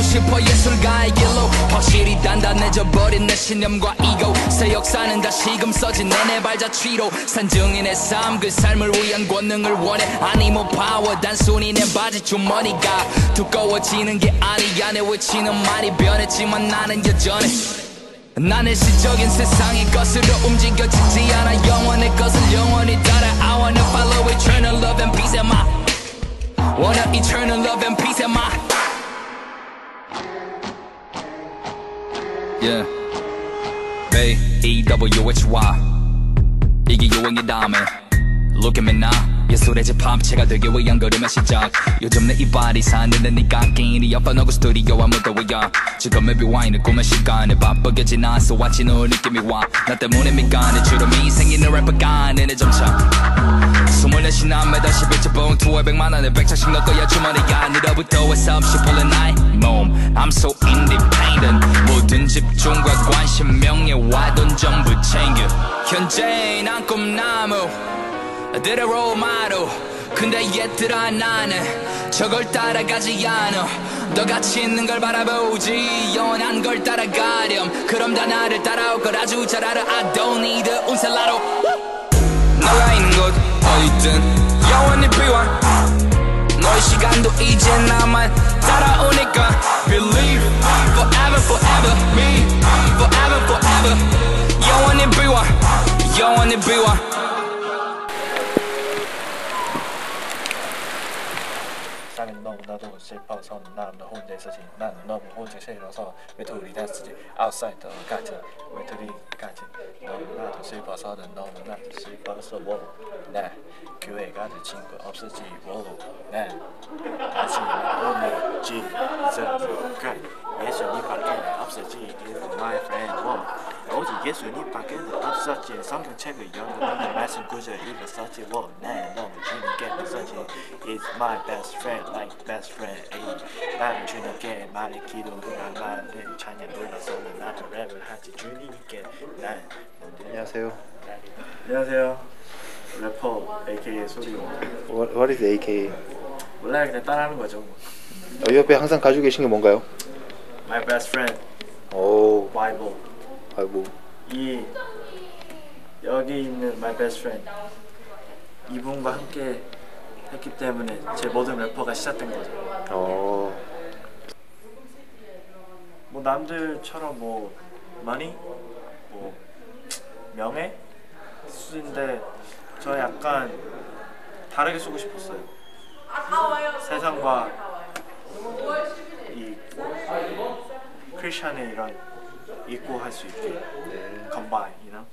싶어 예술가의 길로 확실히 단단해져버린 내 신념과 이고 새 역사는 다시금 써진 내내 발자취로 산증인의 삶 그 삶을 위한 권능을 원해 아니 뭐 파워 단순히 내 바지 주머니가 두꺼워지는 게 아니야 내 외치는 말이 변했지만 나는 여전해 난 일시적인 세상의 것으로 움직여지지 않아 영원의 것을 영원히 따라 I wanna follow eternal love and peace in my wanna eternal love and peace in my yeah A-E-W-H-Y 이게 유행이다며 Look at me now 예술의 집합체가 되기 위한 걸음의 시작 요즘 내 이발이 사는데 네가 끼니 엿봐놓고 스튜디오와 무더위야 지금 뮤비와인을 꾸며 시간에 바쁘게 지나서 왔지 너 느낌이 와 나 때문에 미간에 주름이 생기는 래퍼가 내내 점차 24시간 난 매달 11째 봉투에 100만원에 100장씩 넣을 거야 주머니가 너로부터 해서 없이 풀린 나의 몸 I'm so independent 모든 집중과 관심 명예와 돈 전부 챙겨 현재 난 꿈나무 들어로 마루 근데 얘들아 나는 저걸 따라가지 않아 너같이 있는 걸 바라보지 연한 걸 따라가렴 그럼 다 나를 따라올 걸 아주 잘 알아 I don't need a 운셀라로 너가 있는 곳 어디든 영원히 비워 너의 시간도 이제 나만 따라오니까 Believe forever forever me forever forever 영원히 비워 영원히 비워 사랑이 너무나도 슬퍼서 난 너 혼자 있었지 난 너무 혼자 싫어서 외톨이 됐었지 outside the 같은 외톨이 같이 너무나도 슬퍼서 난 너무나도 슬퍼서 난 교회 가는 친구 없었지 난 다시 오늘 Jesus 예수님밖에 없었지 is my friend 오직 예수님밖에 없었지 성경책을 연구하는 말씀 구절 읽었었지 난 너무 주님께 없었지 is my best friend like best friend 나는 주님께 말해 기도를 말을 찬양 불러서는 나는 랩을 하지 주님께 난 안녕하세요 안녕하세요 래퍼 AKA 소리입니다 What is AKA? 몰라요 그냥 따라하는 거죠 옆에 항상 가지고 계신 게 뭔가요? My best friend 오 Bible 아이고 이 여기 있는 my best friend 이분과 함께 했기 때문에 제 모든 래퍼가 시작된 거죠. 뭐 남들처럼 뭐 money, 뭐 명예 수준인데 저 약간 다르게 쓰고 싶었어요. 세상과 이 크리스천의 이런 이고 할 수 있게 combine, you know?